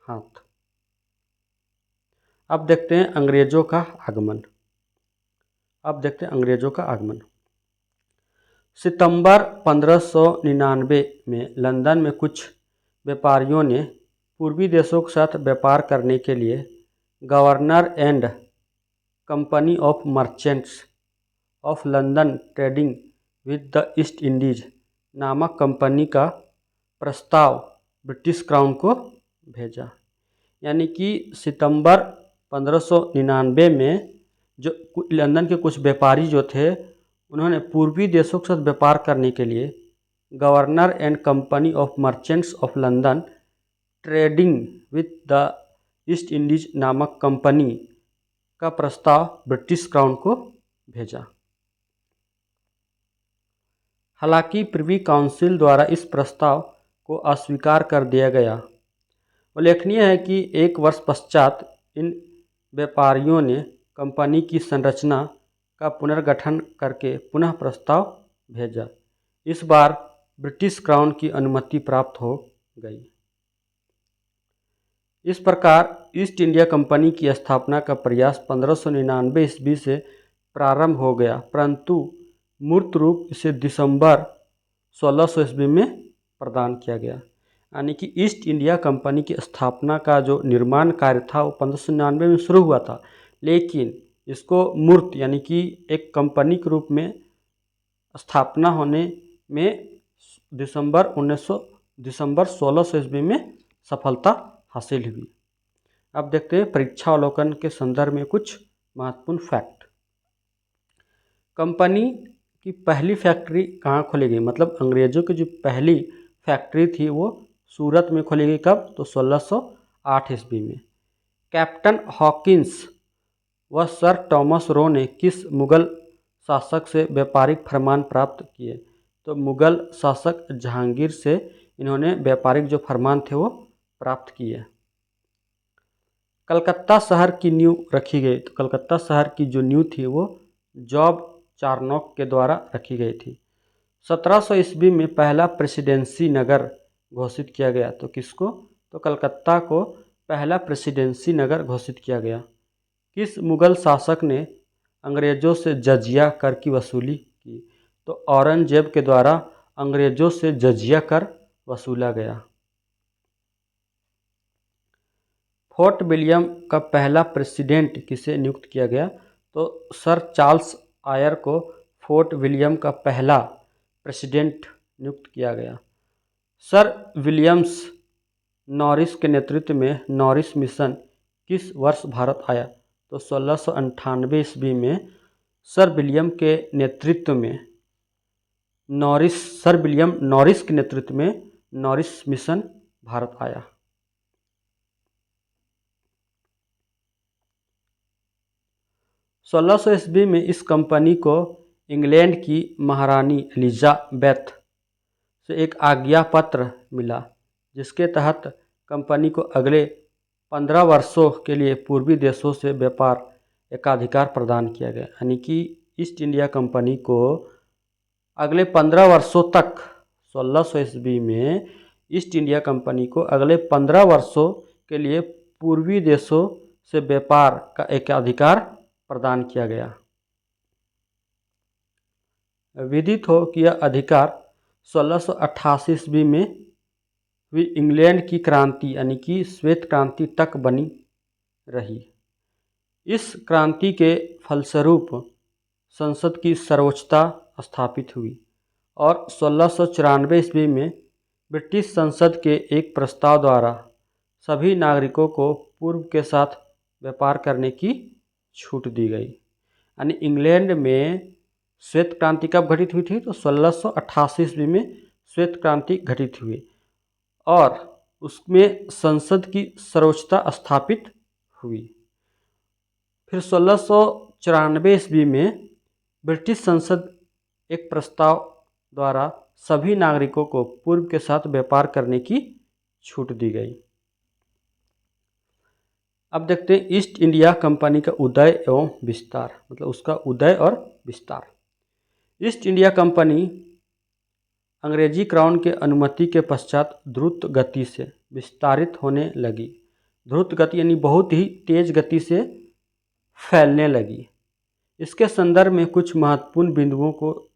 हाथ। अब देखते हैं अंग्रेजों का आगमन। सितंबर 1599 में लंदन में कुछ व्यापारियों ने पूर्वी देशों के साथ व्यापार करने के लिए governor and company of Merchants of London trading with the East Indies नामक कंपनी का प्रस्ताव ब्रिटिश क्राउन को भेजा। यानी कि सितंबर 1599 में जो लंदन के कुछ व्यापारी जो थे उन्होंने पूर्वी देशों के साथ व्यापार करने के लिए governor and company of Merchants of London trading with the East Indies नामक कंपनी का प्रस्ताव ब्रिटिश क्राउन को भेजा। हालांकि प्रिवी काउंसिल द्वारा इस प्रस्ताव को अस्वीकार कर दिया गया। उल्लेखनीय है कि एक वर्ष पश्चात इन व्यापारियों ने कंपनी की संरचना का पुनर्गठन करके पुनः प्रस्ताव भेजा। इस बार ब्रिटिश क्राउन की अनुमति प्राप्त हो गई। इस प्रकार ईस्ट इंडिया कंपनी की स्थापना का प्रयास 1599 ईस्वी से प्रारंभ हो गया, परंतु मूर्त रूप इसे दिसंबर 1600 ईस्वी में प्रदान किया गया। यानी कि ईस्ट इंडिया कंपनी की स्थापना का जो निर्माण कार्य था वो 1599 में शुरू हुआ था, लेकिन इसको मूर्त यानी कि एक कंपनी के रूप में स्थापना होने में दिसंबर 1600 ईस्वी में सफलता हासिल हुई। अब देखते हैं परीक्षा अवलोकन के संदर्भ में कुछ महत्वपूर्ण फैक्ट। कंपनी की पहली फैक्ट्री कहाँ खोली गई, मतलब अंग्रेजों की जो पहली फैक्ट्री थी वो सूरत में खोली गई। कब? तो 1608 ईस्वी में। कैप्टन हॉकिंस व सर टॉमस रो ने किस मुगल शासक से व्यापारिक फरमान प्राप्त किए? तो मुगल शासक जहांगीर से इन्होंने व्यापारिक जो फरमान थे वो प्राप्त किए। कलकत्ता शहर की नींव रखी गई। तो कलकत्ता शहर की जो नींव थी वो जॉब चार्नोक के द्वारा रखी गई थी। 1700 ईस्वी में पहला प्रेसिडेंसी नगर घोषित किया गया। तो किसको? तो कलकत्ता को पहला प्रेसिडेंसी नगर घोषित किया गया। किस मुगल शासक ने अंग्रेजों से जजिया कर की वसूली की? तो औरंगजेब के द्वारा अंग्रेजों से जजिया कर वसूला गया। फोर्ट विलियम का पहला प्रेसिडेंट किसे नियुक्त किया गया? तो सर चार्ल्स आयर को फोर्ट विलियम का पहला प्रेसिडेंट नियुक्त किया गया। सर विलियम्स नॉरिस के नेतृत्व में नॉरिस मिशन किस वर्ष भारत आया? तो 1698 ईस्वी में सर विलियम नॉरिस के नेतृत्व में नॉरिस मिशन भारत आया। सोलह सौ ईस्वी में इस कंपनी को इंग्लैंड की महारानी एलिजाबेथ से एक आज्ञा पत्र मिला, जिसके तहत कंपनी को अगले 15 वर्षों के लिए पूर्वी देशों से व्यापार एकाधिकार प्रदान किया गया। यानी कि ईस्ट इंडिया कंपनी को अगले 15 वर्षों तक 1600 ईस्वी में ईस्ट इंडिया कंपनी को अगले 15 वर्षों के लिए पूर्वी देशों से व्यापार का एकाधिकार प्रदान किया गया। विदित हो कि यह अधिकार 1688 ईस्वी में हुई इंग्लैंड की क्रांति यानी कि श्वेत क्रांति तक बनी रही। इस क्रांति के फलस्वरूप संसद की सर्वोच्चता स्थापित हुई और 1694 ईस्वी में ब्रिटिश संसद के एक प्रस्ताव द्वारा सभी नागरिकों को पूर्व के साथ व्यापार करने की छूट दी गई। यानी इंग्लैंड में श्वेत क्रांति कब घटित हुई थी? तो 1688 ईस्वी में श्वेत क्रांति घटित हुई और उसमें संसद की सर्वोच्चता स्थापित हुई। फिर 1694 ईस्वी में ब्रिटिश संसद एक प्रस्ताव द्वारा सभी नागरिकों को पूर्व के साथ व्यापार करने की छूट दी गई। अब देखते हैं ईस्ट इंडिया कंपनी का उदय एवं विस्तार, मतलब उसका उदय और विस्तार। ईस्ट इंडिया कंपनी अंग्रेजी क्राउन के अनुमति के पश्चात द्रुत गति से विस्तारित होने लगी। द्रुत गति यानी बहुत ही तेज गति से फैलने लगी। इसके संदर्भ में कुछ महत्वपूर्ण बिंदुओं को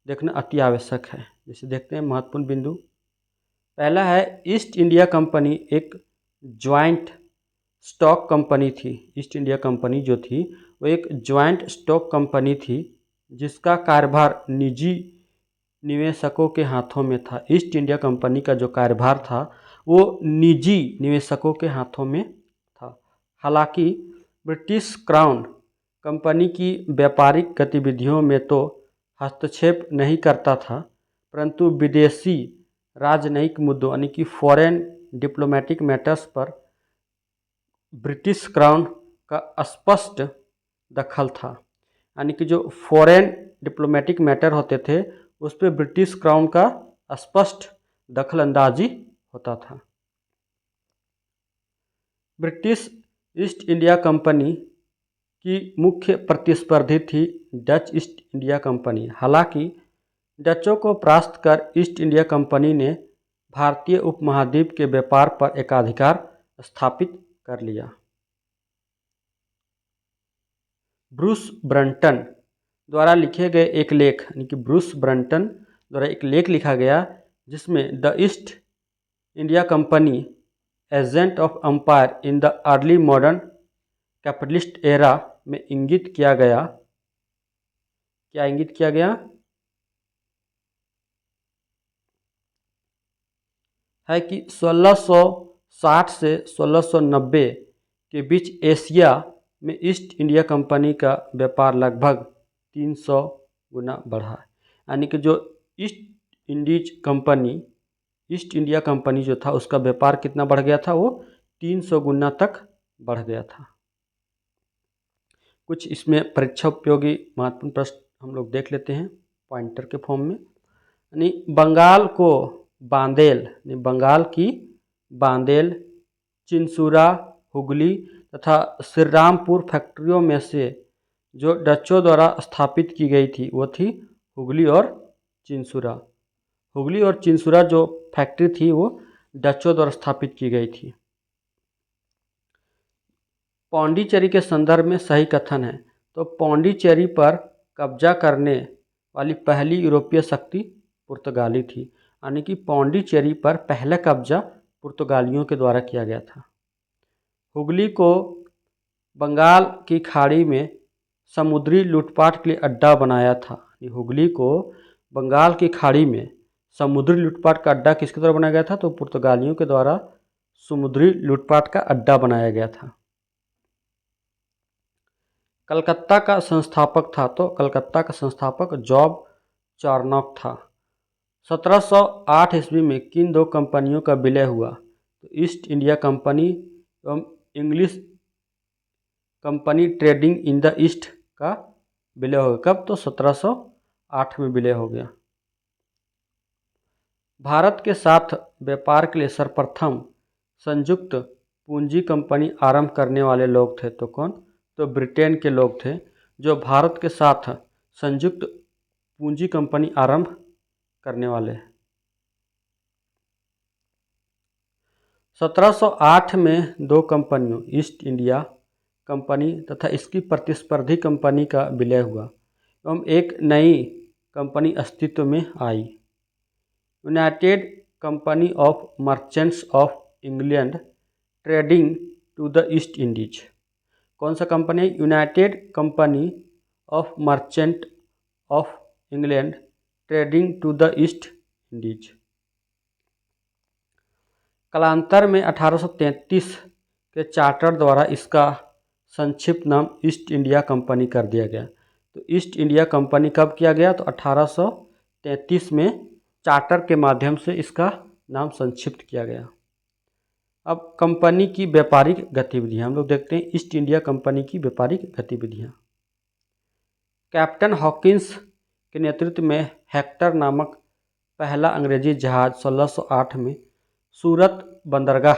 देखना अति आवश्यक है। जैसे देखते हैं महत्वपूर्ण बिंदु। पहला है, ईस्ट इंडिया कंपनी एक ज्वाइंट स्टॉक कंपनी थी। ईस्ट इंडिया कंपनी जो थी वो एक ज्वाइंट स्टॉक कंपनी थी जिसका कार्यभार निजी निवेशकों के हाथों में था। ईस्ट इंडिया कंपनी का जो कार्यभार था वो निजी निवेशकों के हाथों में था। हालांकि ब्रिटिश क्राउन कंपनी की व्यापारिक गतिविधियों में तो हस्तक्षेप नहीं करता था, परंतु विदेशी राजनयिक मुद्दों यानी कि फॉरेन डिप्लोमेटिक मैटर्स पर ब्रिटिश क्राउन का स्पष्ट दखल था। यानी कि जो फॉरेन डिप्लोमेटिक मैटर होते थे उस पर ब्रिटिश क्राउन का स्पष्ट दखल अंदाजी होता था। ब्रिटिश ईस्ट इंडिया कंपनी की मुख्य प्रतिस्पर्धी थी डच ईस्ट इंडिया कंपनी। हालांकि डचों को परास्त कर ईस्ट इंडिया कंपनी ने भारतीय उपमहाद्वीप के व्यापार पर एकाधिकार स्थापित कर लिया। ब्रूस ब्रंटन द्वारा लिखे गए एक लेख, यानी कि ब्रूस ब्रंटन द्वारा एक लेख लिखा गया जिसमें the East India Company agent of empire in the early modern capitalist era में इंगित किया गया। क्या इंगित किया गया है कि 1660 से 1690 के बीच एशिया में ईस्ट इंडिया कंपनी का व्यापार लगभग 300 गुना बढ़ा। यानी कि जो ईस्ट इंडिया कंपनी जो था उसका व्यापार कितना बढ़ गया था? वो 300 गुना तक बढ़ गया था। कुछ इसमें परीक्षा उपयोगी महत्वपूर्ण प्रश्न हम लोग देख लेते हैं पॉइंटर के फॉर्म में। यानी बंगाल की बांदेल, चिंसुरा, हुगली तथा श्रीरामपुर फैक्ट्रियों में से जो डचों द्वारा स्थापित की गई थी वो थी हुगली और चिंसुरा। हुगली और चिंसुरा जो फैक्ट्री थी वो डचों द्वारा स्थापित की गई थी। पौंडीचेरी के संदर्भ में सही कथन है। तो पौंडीचेरी पर कब्जा करने वाली पहली यूरोपीय शक्ति पुर्तगाली थी। यानी कि पौंडीचेरी पर पहला कब्जा पुर्तगालियों के द्वारा किया गया था। हुगली को बंगाल की खाड़ी में समुद्री लूटपाट के लिए अड्डा बनाया था। हुगली को बंगाल की खाड़ी में समुद्री लूटपाट का अड्डा किसके द्वारा बनाया गया था? तो पुर्तगालियों के द्वारा समुद्री लूटपाट का अड्डा बनाया गया था। कलकत्ता का संस्थापक था, तो कलकत्ता का संस्थापक जॉब चार्नॉक था। 1708 ईस्वी में किन दो कंपनियों का विलय हुआ? तो ईस्ट इंडिया कंपनी एवं English company trading in the east का विलय हो गया। कब? तो 1708 में विलय हो गया। भारत के साथ व्यापार के लिए सर्वप्रथम संयुक्त पूंजी कंपनी आरंभ करने वाले लोग थे तो कौन? तो ब्रिटेन के लोग थे जो भारत के साथ संयुक्त पूंजी कंपनी आरंभ करने वाले। 1708 में दो कंपनियों ईस्ट इंडिया कंपनी तथा इसकी प्रतिस्पर्धी कंपनी का विलय हुआ एवं एक नई कंपनी अस्तित्व में आई, United Company of Merchants of England Trading to the East Indies. कौन सा कंपनी? United Company of Merchant of England Trading to the East Indies. कालांतर में 1833 के चार्टर द्वारा इसका संक्षिप्त नाम ईस्ट इंडिया कंपनी कर दिया गया। तो ईस्ट इंडिया कंपनी कब किया गया? तो 1833 में चार्टर के माध्यम से इसका नाम संक्षिप्त किया गया। अब कंपनी की व्यापारिक गतिविधियां हम लोग देखते हैं। ईस्ट इंडिया कंपनी की व्यापारिक गतिविधियां, कैप्टन हॉकिंस के नेतृत्व में हेक्टर नामक पहला अंग्रेजी जहाज 1608 में सूरत बंदरगाह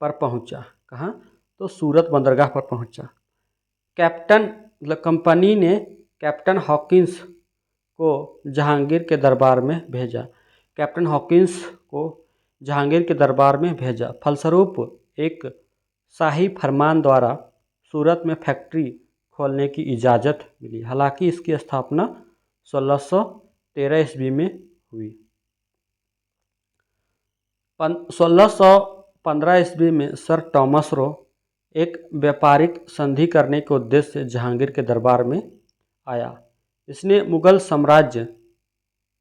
पर पहुंचा। कहाँ? तो सूरत बंदरगाह पर पहुंचा। कंपनी ने कैप्टन हॉकिंस को जहांगीर के दरबार में भेजा। कैप्टन हॉकिंस को जहांगीर के दरबार में भेजा। फलस्वरूप एक शाही फरमान द्वारा सूरत में फैक्ट्री खोलने की इजाज़त मिली। हालांकि इसकी स्थापना 1613 ईस्वी में हुई। 1615 ईस्वी में सर टॉमस रो एक व्यापारिक संधि करने के उद्देश्य से जहांगीर के दरबार में आया। इसने मुगल साम्राज्य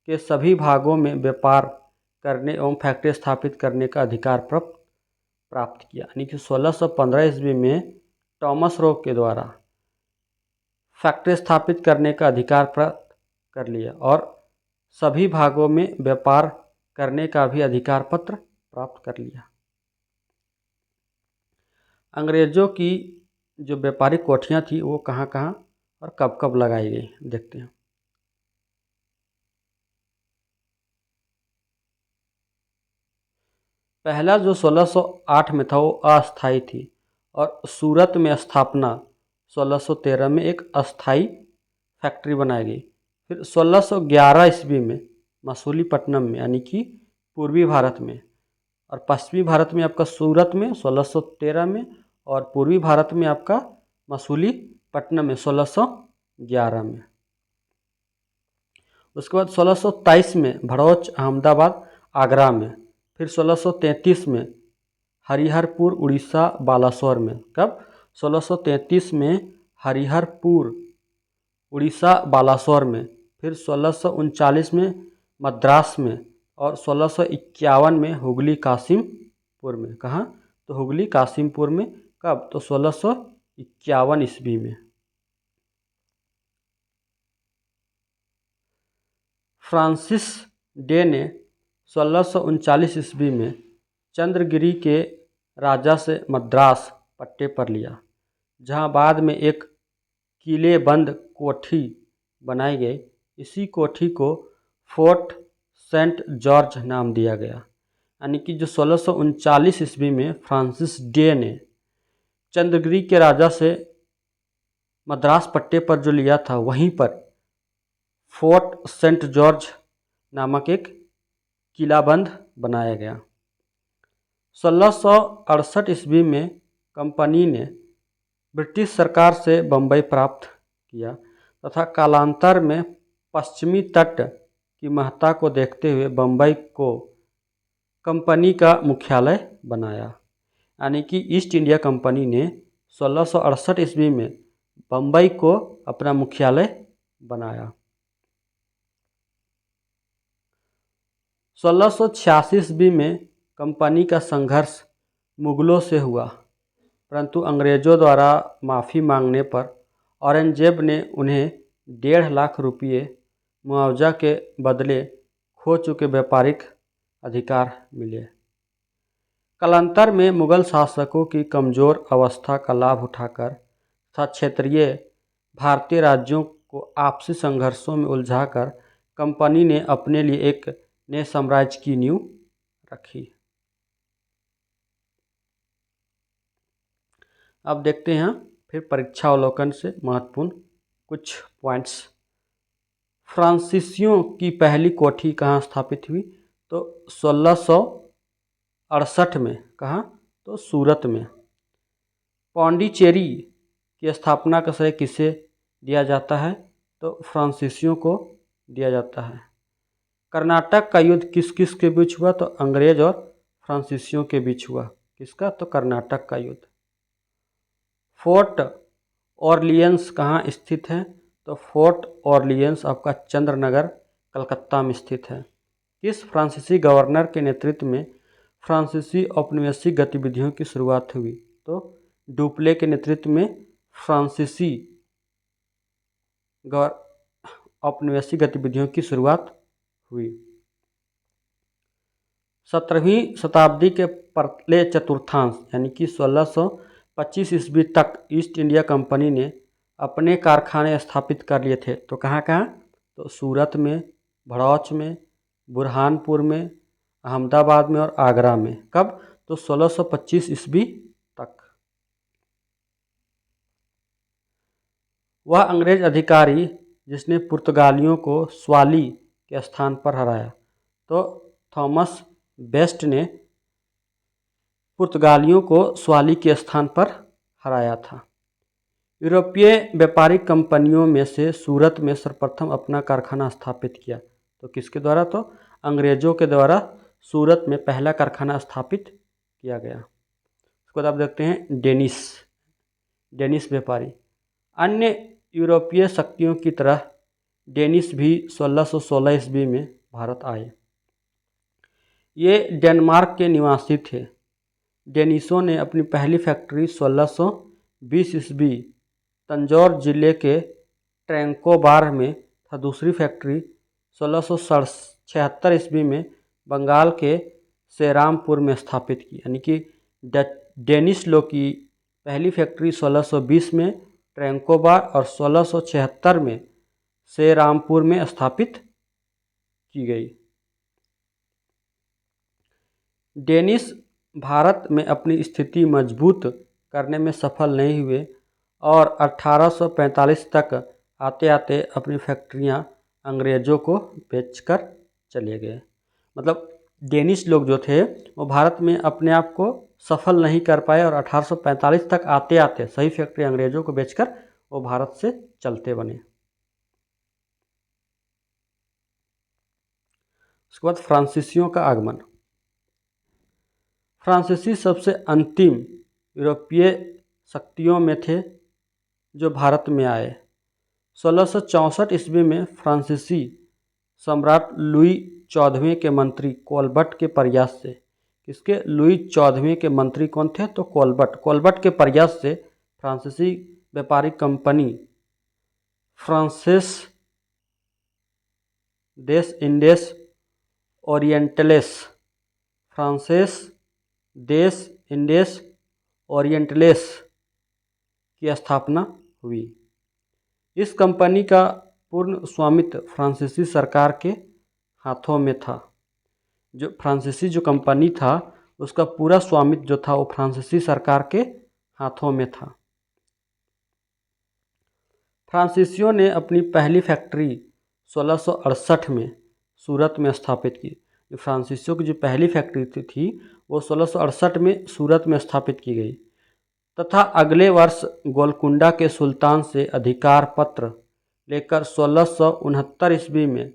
के सभी भागों में व्यापार करने एवं फैक्ट्री स्थापित करने का अधिकार प्राप्त किया। यानी कि 1615 ईस्वी में टॉमस रो के द्वारा फैक्ट्री स्थापित करने का अधिकार प्राप्त कर लिया और सभी भागों में व्यापार करने का भी अधिकार पत्र प्राप्त कर लिया। अंग्रेज़ों की जो व्यापारिक कोठियाँ थी वो कहाँ कहाँ और कब कब लगाई गई, देखते हैं। पहला जो 1608 में था वो अस्थायी थी और सूरत में स्थापना 1613 में एक अस्थायी फैक्ट्री बनाई गई। फिर 1611 ईस्वी में मसूलीपट्टनम में, यानी कि पूर्वी भारत में, और पश्चिमी भारत में आपका सूरत में 1613 में, और पूर्वी भारत में आपका मसूलीपट्टनम में 1611 में। उसके बाद 1623 में भड़ौच अहमदाबाद आगरा में। फिर 1633 में हरिहरपुर उड़ीसा बालासोर में। कब? 1633 में हरिहरपुर उड़ीसा बालासोर में। फिर 1639 में मद्रास में, और 1651 में हुगली कासिमपुर में। कहाँ? तो हुगली कासिमपुर में। कब? तो 1651 ईस्वी में। फ्रांसिस डे ने 1639 ईस्वी में चंद्रगिरी के राजा से मद्रास पट्टे पर लिया, जहां बाद में एक किलेबंद कोठी बनाई गई। इसी कोठी को फोर्ट सेंट जॉर्ज नाम दिया गया। यानी कि जो 1639 ईस्वी में फ्रांसिस डे ने चंद्रगिरी के राजा से मद्रास पट्टे पर जो लिया था, वहीं पर फोर्ट सेंट जॉर्ज नामक एक किलाबंद बनाया गया। 1668 ईस्वी में कंपनी ने ब्रिटिश सरकार से बम्बई प्राप्त किया तथा कालांतर में पश्चिमी तट की महत्ता को देखते हुए बम्बई को कंपनी का मुख्यालय बनाया। यानी कि ईस्ट इंडिया कंपनी ने 1668 ईस्वी में बम्बई को अपना मुख्यालय बनाया। 1686 ईस्वी में कंपनी का संघर्ष मुगलों से हुआ, परंतु अंग्रेज़ों द्वारा माफ़ी मांगने पर औरंगजेब ने उन्हें 1.5 लाख रुपये मुआवजा के बदले खो चुके व्यापारिक अधिकार मिले। कालांतर में मुगल शासकों की कमज़ोर अवस्था का लाभ उठाकर तथा क्षेत्रीय भारतीय राज्यों को आपसी संघर्षों में उलझाकर कंपनी ने अपने लिए एक नए साम्राज्य की नींव रखी। अब देखते हैं फिर परीक्षा अवलोकन से महत्वपूर्ण कुछ पॉइंट्स। फ्रांसीसियों की पहली कोठी कहाँ स्थापित हुई? तो 1668 में। कहाँ? तो सूरत में। पौंडीचेरी की स्थापना का श्रेय किसे दिया जाता है? तो फ्रांसीसियों को दिया जाता है। कर्नाटक का युद्ध किस किस के बीच हुआ? तो अंग्रेज और फ्रांसीसियों के बीच हुआ। किसका? तो कर्नाटक का युद्ध। फोर्ट ऑरलियंस कहाँ स्थित है? तो फोर्ट ऑरलियंस आपका चंद्रनगर कलकत्ता में स्थित है। किस फ्रांसीसी गवर्नर के नेतृत्व में फ्रांसीसी औपनिवेशिक गतिविधियों की शुरुआत हुई? तो डुप्ले के नेतृत्व में फ्रांसीसी औपनिवेशिक गतिविधियों की शुरुआत हुई। 17वीं शताब्दी के पहले चतुर्थांश यानी कि 1625 ईस्वी तक ईस्ट इंडिया कंपनी ने अपने कारखाने स्थापित कर लिए थे। तो कहाँ कहाँ? तो सूरत में, भड़ौच में, बुरहानपुर में, अहमदाबाद में और आगरा में। कब? तो 1625 ईस्वी तक। वह अंग्रेज अधिकारी जिसने पुर्तगालियों को स्वाली के स्थान पर हराया? तो थॉमस बेस्ट ने पुर्तगालियों को स्वाली के स्थान पर हराया था। यूरोपीय व्यापारिक कंपनियों में से सूरत में सर्वप्रथम अपना कारखाना स्थापित किया। तो किसके द्वारा? तो अंग्रेजों के द्वारा सूरत में पहला कारखाना स्थापित किया गया। उसके बाद आप देखते हैं डेनिश व्यापारी। अन्य यूरोपीय शक्तियों की तरह डेनिश भी 1616 ईस्वी में भारत आए। ये डेनमार्क के निवासी थे। डेनिशों ने अपनी पहली फैक्ट्री 1620 ईस्वी तंजौर जिले के ट्रैंकोबार में तथा दूसरी फैक्ट्री 1676 ईस्वी में बंगाल के सेरामपुर में स्थापित की। यानी कि डेनिश लोग की पहली फैक्ट्री 1620 में ट्रैंकोबार और 1676 में सेरामपुर में स्थापित की गई। डेनिश भारत में अपनी स्थिति मजबूत करने में सफल नहीं हुए और 1845 तक आते आते अपनी फैक्ट्रियां अंग्रेज़ों को बेचकर चले गए। मतलब डेनिश लोग जो थे वो भारत में अपने आप को सफल नहीं कर पाए और 1845 तक आते आते सही फैक्ट्री अंग्रेज़ों को बेचकर वो भारत से चलते बने। उसके बाद फ्रांसीसियों का आगमन। फ्रांसीसी सबसे अंतिम यूरोपीय शक्तियों में थे जो भारत में आए। 1664 ईस्वी में फ्रांसीसी सम्राट लुई 14वें के मंत्री कोलबर्ट के प्रयास से, किसके? लुई 14वें के मंत्री कौन थे? तो कोलबर्ट के प्रयास से फ्रांसीसी व्यापारिक कंपनी फ्रांसेस देस इंडेस ओरिएंटलेस की स्थापना हुई। इस कंपनी का पूर्ण स्वामित्व फ्रांसीसी सरकार के हाथों में था। जो फ्रांसीसी जो कंपनी था उसका पूरा स्वामित्व जो था वो फ्रांसीसी सरकार के हाथों में था। फ्रांसीसियों ने अपनी पहली फैक्ट्री 1668 में सूरत में स्थापित की। जो फ्रांसीसियों की जो पहली फैक्ट्री थी वो 1668 में सूरत में स्थापित की गई तथा अगले वर्ष गोलकुंडा के सुल्तान से अधिकार पत्र लेकर 1669 ईस्वी में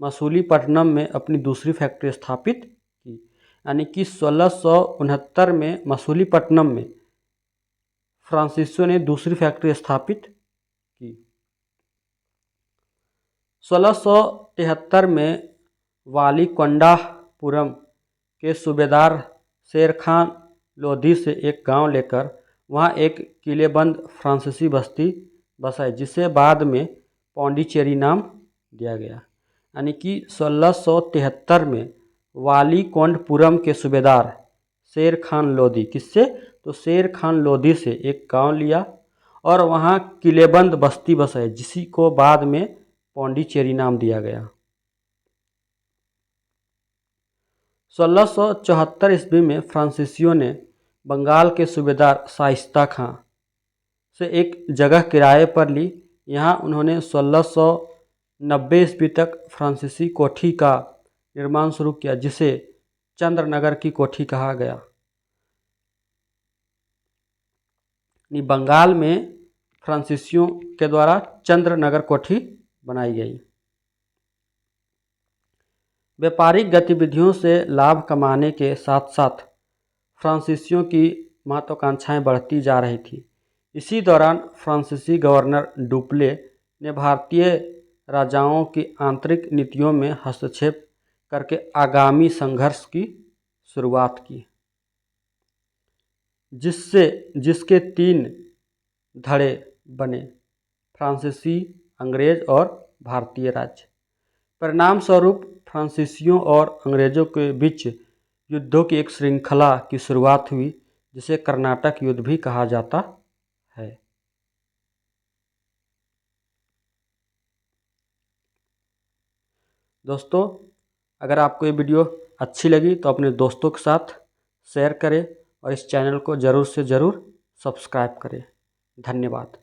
मसूलीपट्टनम में अपनी दूसरी फैक्ट्री स्थापित की। यानी कि 1669 में मसूलीपट्टनम में फ्रांसीसियों ने दूसरी फैक्ट्री स्थापित की। 1673 में वालीकोंडापुरम के सूबेदार शेर खान लोधी से एक गांव लेकर वहां एक किलेबंद फ्रांसीसी बस्ती बसाई जिसे बाद में पौंडीचेरी नाम दिया गया। यानी कि 1673 में वालीकोंडपुरम के सूबेदार शेर खान लोधी, किससे? तो शेर खान लोधी से एक गांव लिया और वहां किलेबंद बस्ती बसाई जिसी को बाद में पौंडीचेरी नाम दिया गया। 1674 ईस्वी में फ्रांसीसियों ने बंगाल के सूबेदार शाइस्ता खां से एक जगह किराए पर ली। यहाँ उन्होंने 1690 ईस्वी तक फ्रांसीसी कोठी का निर्माण शुरू किया जिसे चंद्रनगर की कोठी कहा गया। बंगाल में फ्रांसीसियों के द्वारा चंद्रनगर कोठी बनाई गई। व्यापारिक गतिविधियों से लाभ कमाने के साथ साथ फ्रांसीसियों की महत्वाकांक्षाएं बढ़ती जा रही थी। इसी दौरान फ्रांसीसी गवर्नर डुप्ले ने भारतीय राजाओं की आंतरिक नीतियों में हस्तक्षेप करके आगामी संघर्ष की शुरुआत की, जिसके 3 धड़े बने: फ्रांसीसी, अंग्रेज और भारतीय राज्य। परिणाम स्वरूप फ्रांसीसियों और अंग्रेजों के बीच युद्धों की एक श्रृंखला की शुरुआत हुई, जिसे कर्नाटक युद्ध भी कहा जाता है। दोस्तों, अगर आपको ये वीडियो अच्छी लगी तो अपने दोस्तों के साथ शेयर करें और इस चैनल को ज़रूर से ज़रूर सब्सक्राइब करें। धन्यवाद।